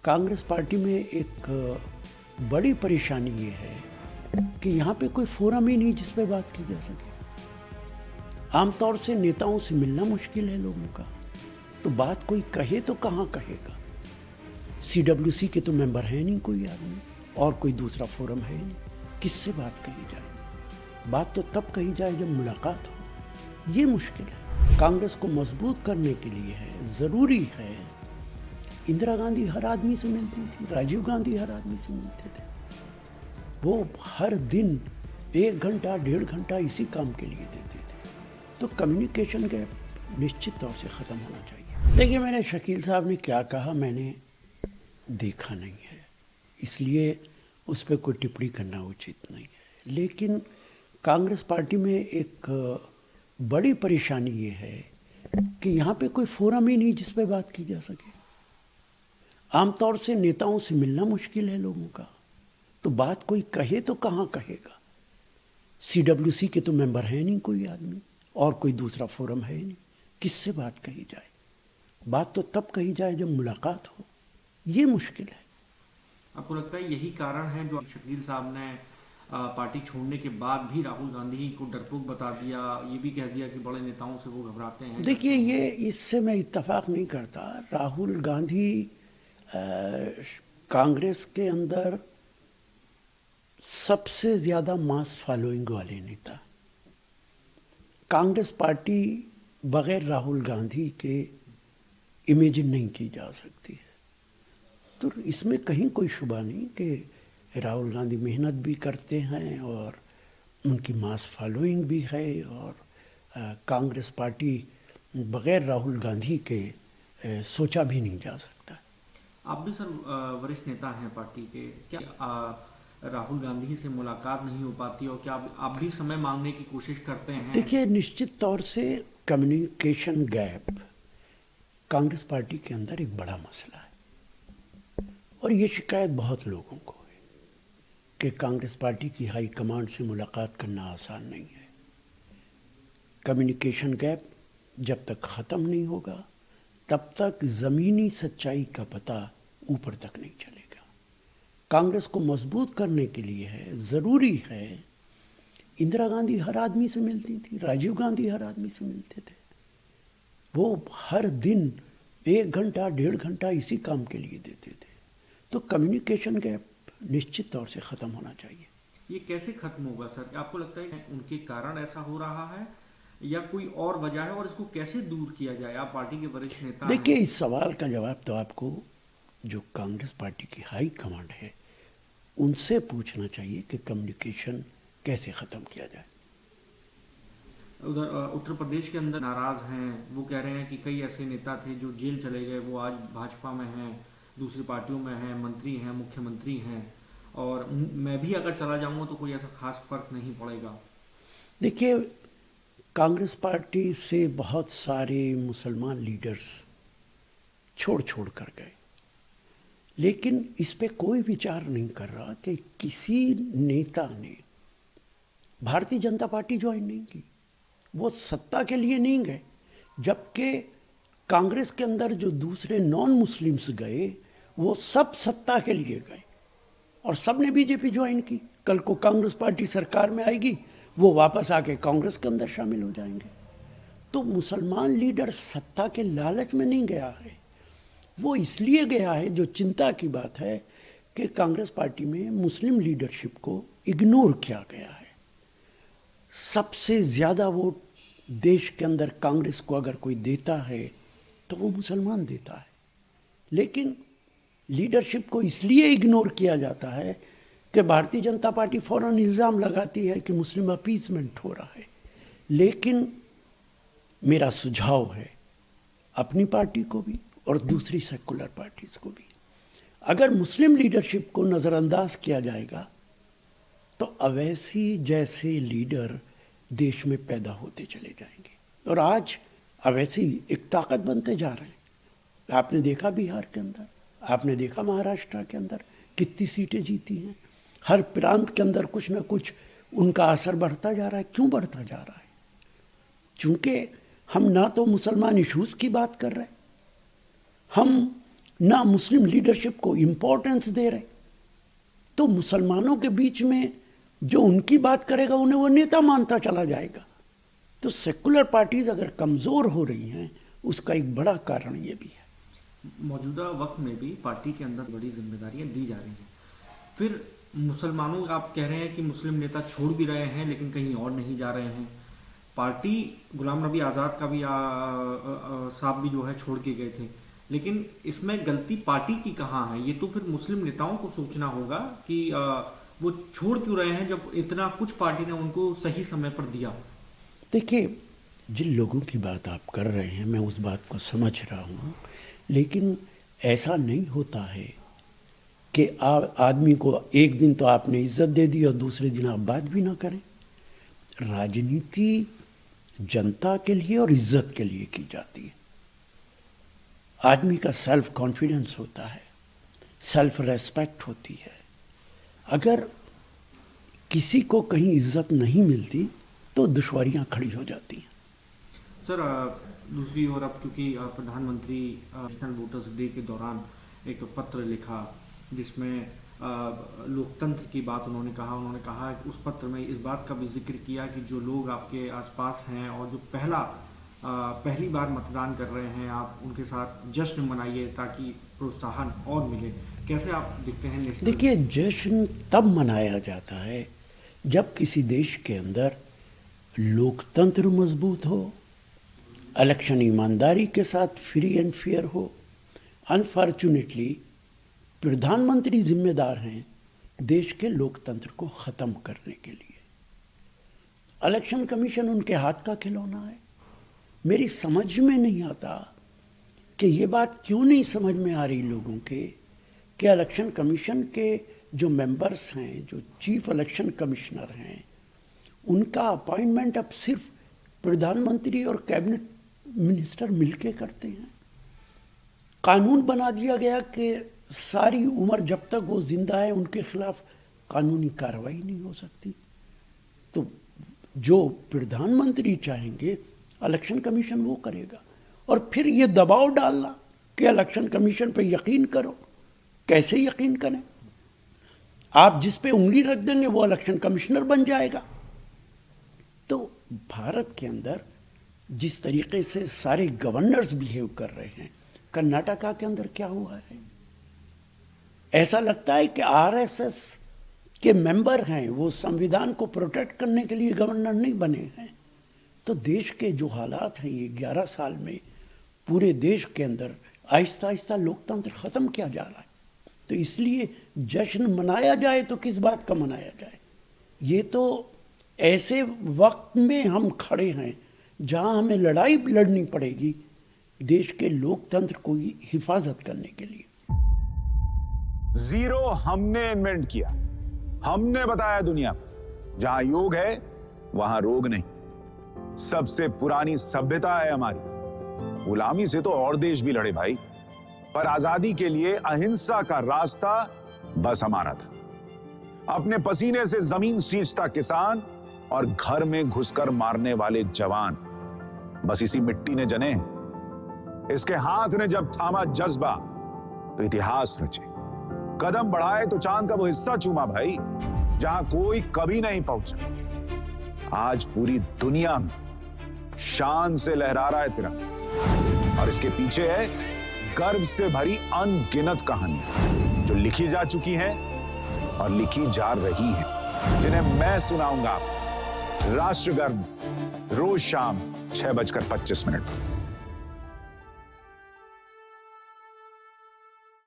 Congress party में एक बड़ी परेशानी ये है कि यहाँ पे कोई फोरम ही नहीं जिस पे बात की जा सके। आमतौर से नेताओं से मिलना मुश्किल है लोगों का, तो बात कोई कहे तो कहाँ कहेगा। CWC के तो मेंबर है नहीं कोई आदमी, और कोई दूसरा फोरम है नहीं, किससे बात कही जाए। बात तो तब कही जाए जब मुलाकात हो, ये मुश्किल है। कांग्रेस को मजबूत करने के लिए है, ज़रूरी है। इंदिरा गांधी हर आदमी से मिलती थी, राजीव गांधी हर आदमी से मिलते थे। वो हर दिन 1 घंटा 1.5 घंटा इसी काम के लिए देते थे। तो कम्युनिकेशन गैप निश्चित तौर से ख़त्म होना चाहिए। देखिए, मैंने शकील साहब ने क्या कहा मैंने देखा नहीं है, इसलिए उस पर कोई टिप्पणी करना उचित नहीं है। लेकिन कांग्रेस पार्टी में एक बड़ी परेशानी ये है कि यहाँ पे कोई फोरम ही नहीं जिस पे बात की जा सके। आमतौर से नेताओं से मिलना मुश्किल है लोगों का, तो बात कोई कहे तो कहाँ कहेगा। CWC के तो मेंबर है नहीं कोई आदमी, और कोई दूसरा फोरम है नहीं, किससे बात कही जाए। बात तो तब कही जाए जब मुलाकात हो, ये मुश्किल है। आपको लगता है यही कारण है जो शकील साहब ने पार्टी छोड़ने के बाद भी राहुल गांधी को डरपोक बता दिया, ये भी कह दिया कि बड़े नेताओं से वो घबराते हैं? देखिए, ये इससे मैं इत्तेफाक नहीं करता। राहुल गांधी कांग्रेस के अंदर सबसे ज़्यादा मास फॉलोइंग वाले नेता। कांग्रेस पार्टी बगैर राहुल गांधी के इमेजिन नहीं की जा सकती है। तो इसमें कहीं कोई शुबा नहीं कि राहुल गांधी मेहनत भी करते हैं और उनकी मास फॉलोइंग भी है, और कांग्रेस पार्टी बगैर राहुल गांधी के सोचा भी नहीं जा सकता। आप भी सर वरिष्ठ नेता हैं पार्टी के, क्या राहुल गांधी से मुलाकात नहीं हो पाती, और क्या आप भी समय मांगने की कोशिश करते हैं? देखिए, निश्चित तौर से कम्युनिकेशन गैप कांग्रेस पार्टी के अंदर एक बड़ा मसला है, और ये शिकायत बहुत लोगों को है कि कांग्रेस पार्टी की हाई कमांड से मुलाकात करना आसान नहीं है। कम्युनिकेशन गैप जब तक ख़त्म नहीं होगा तब तक ज़मीनी सच्चाई का पता ऊपर तक नहीं चलेगा। कांग्रेस को मजबूत करने के लिए है, ज़रूरी है। इंदिरा गांधी हर आदमी से मिलती थी, राजीव गांधी हर आदमी से मिलते थे। वो हर दिन 1 घंटा 1.5 घंटा इसी काम के लिए देते थे। तो कम्युनिकेशन गैप निश्चित तौर से ख़त्म होना चाहिए। ये कैसे खत्म होगा सर? आपको लगता है उनके कारण ऐसा हो रहा है या कोई और वजह है, और इसको कैसे दूर किया जाए? आप पार्टी के वरिष्ठ नेता हैं। देखिए, इस सवाल का जवाब तो आपको जो कांग्रेस पार्टी की हाई कमांड है उनसे पूछना चाहिए कि कम्युनिकेशन कैसे ख़त्म किया जाए। उधर उत्तर प्रदेश के अंदर नाराज हैं, वो कह रहे हैं कि कई ऐसे नेता थे जो जेल चले गए, वो आज भाजपा में हैं, दूसरी पार्टियों में हैं, मंत्री हैं, मुख्यमंत्री हैं, और मैं भी अगर चला जाऊंगा तो कोई ऐसा खास फर्क नहीं पड़ेगा। देखिए, कांग्रेस पार्टी से बहुत सारे मुसलमान लीडर्स छोड़ कर गए, लेकिन इस पे कोई विचार नहीं कर रहा कि किसी नेता ने भारतीय जनता पार्टी ज्वाइन नहीं की। वो सत्ता के लिए नहीं गए, जबकि कांग्रेस के अंदर जो दूसरे नॉन मुस्लिम्स गए वो सब सत्ता के लिए गए, और सब ने बीजेपी ज्वाइन की। कल को कांग्रेस पार्टी सरकार में आएगी, वो वापस आके कांग्रेस के अंदर शामिल हो जाएंगे। तो मुसलमान लीडर सत्ता के लालच में नहीं गया है, वो इसलिए गया है, जो चिंता की बात है कि कांग्रेस पार्टी में मुस्लिम लीडरशिप को इग्नोर किया गया है। सबसे ज़्यादा वोट देश के अंदर कांग्रेस को अगर कोई देता है तो वो मुसलमान देता है, लेकिन लीडरशिप को इसलिए इग्नोर किया जाता है कि भारतीय जनता पार्टी फौरन इल्ज़ाम लगाती है कि मुस्लिम अपीसमेंट हो रहा है। लेकिन मेरा सुझाव है अपनी पार्टी को भी और दूसरी सेकुलर पार्टीज़ को भी, अगर मुस्लिम लीडरशिप को नज़रअंदाज किया जाएगा तो अवैसी जैसे लीडर देश में पैदा होते चले जाएंगे, और आज अवैसी एक ताकत बनते जा रहे हैं। आपने देखा बिहार के अंदर, आपने देखा महाराष्ट्र के अंदर कितनी सीटें जीती हैं। हर प्रांत के अंदर कुछ ना कुछ उनका असर बढ़ता जा रहा है। क्यों बढ़ता जा रहा है? चूँकि हम ना तो मुसलमान इशूज़ की बात कर रहे हैं, हम ना मुस्लिम लीडरशिप को इम्पोर्टेंस दे रहे। तो मुसलमानों के बीच में जो उनकी बात करेगा उन्हें वो नेता मानता चला जाएगा। तो सेकुलर पार्टीज अगर कमज़ोर हो रही हैं उसका एक बड़ा कारण ये भी है। मौजूदा वक्त में भी पार्टी के अंदर बड़ी जिम्मेदारियां दी जा रही हैं। फिर मुसलमानों, आप कह रहे हैं कि मुस्लिम नेता छोड़ भी रहे हैं लेकिन कहीं और नहीं जा रहे हैं। पार्टी गुलाम नबी आज़ाद का भी साहब भी जो है छोड़ के गए थे, लेकिन इसमें गलती पार्टी की कहाँ है? ये तो फिर मुस्लिम नेताओं को सोचना होगा कि वो छोड़ क्यों रहे हैं जब इतना कुछ पार्टी ने उनको सही समय पर दिया। देखिए, जिन लोगों की बात आप कर रहे हैं मैं उस बात को समझ रहा हूँ, लेकिन ऐसा नहीं होता है कि आदमी को एक दिन तो आपने इज्जत दे दी और दूसरे दिन आप बात भी ना करें। राजनीति जनता के लिए और इज्जत के लिए की जाती है। आदमी का सेल्फ कॉन्फिडेंस होता है, सेल्फ रेस्पेक्ट होती है। अगर किसी को कहीं इज्जत नहीं मिलती तो दुश्वारियां खड़ी हो जाती हैं। सर, दूसरी ओर अब क्योंकि प्रधानमंत्री नेशनल वोटर्स डे के दौरान एक पत्र लिखा जिसमें लोकतंत्र की बात उन्होंने कहा कि उस पत्र में इस बात का भी जिक्र किया कि जो लोग आपके आसपास हैं और जो पहली बार मतदान कर रहे हैं, आप उनके साथ जश्न मनाइए ताकि प्रोत्साहन और मिले। कैसे आप देखते हैं नेशनल? देखिए, जश्न तब मनाया जाता है जब किसी देश के अंदर लोकतंत्र मजबूत हो, इलेक्शन ईमानदारी के साथ फ्री एंड फेयर हो। अनफॉर्चुनेटली प्रधानमंत्री जिम्मेदार हैं देश के लोकतंत्र को ख़त्म करने के लिए। इलेक्शन कमीशन उनके हाथ का खिलौना है। मेरी समझ में नहीं आता कि ये बात क्यों नहीं समझ में आ रही लोगों के कि इलेक्शन कमीशन के जो मेंबर्स हैं, जो चीफ इलेक्शन कमिश्नर हैं, उनका अपॉइंटमेंट अब सिर्फ प्रधानमंत्री और कैबिनेट मिनिस्टर मिलके करते हैं। कानून बना दिया गया कि सारी उम्र जब तक वो जिंदा है उनके खिलाफ कानूनी कार्रवाई नहीं हो सकती। तो जो प्रधानमंत्री चाहेंगे इलेक्शन कमीशन वो करेगा। और फिर ये दबाव डालना कि इलेक्शन कमीशन पे यकीन करो, कैसे यकीन करें? आप जिस पे उंगली रख देंगे वो इलेक्शन कमिश्नर बन जाएगा। तो भारत के अंदर जिस तरीके से सारे गवर्नर्स बिहेव कर रहे हैं, कर्नाटका के अंदर क्या हुआ है? ऐसा लगता है कि आरएसएस के मेंबर हैं, वो संविधान को प्रोटेक्ट करने के लिए गवर्नर नहीं बने हैं। तो देश के जो हालात हैं, ये 11 साल में पूरे देश के अंदर आहिस्ता आहिस्ता लोकतंत्र ख़त्म किया जा रहा है। तो इसलिए जश्न मनाया जाए तो किस बात का मनाया जाए? ये तो ऐसे वक्त में हम खड़े हैं जहां हमें लड़ाई लड़नी पड़ेगी देश के लोकतंत्र को हिफाजत करने के लिए। जीरो हमने इन्वेंट किया, हमने बताया दुनिया को जहां योग है वहां रोग नहीं। सबसे पुरानी सभ्यता है हमारी। गुलामी से तो और देश भी लड़े भाई, पर आजादी के लिए अहिंसा का रास्ता बस हमारा था। अपने पसीने से जमीन सींचता किसान और घर में घुसकर मारने वाले जवान, बस इसी मिट्टी ने जने। इसके हाथ ने जब थामा जज्बा तो इतिहास रचे। कदम बढ़ाए तो चांद का वो हिस्सा चूमा भाई जहां कोई कभी नहीं पहुंचा। आज पूरी दुनिया में शान से लहरा रहा है तिरंगा, और इसके पीछे है गर्व से भरी अनगिनत कहानियां जो लिखी जा चुकी हैं और लिखी जा रही हैं, जिन्हें मैं सुनाऊंगा राष्ट्रगर्व रोज शाम 6:25 पर।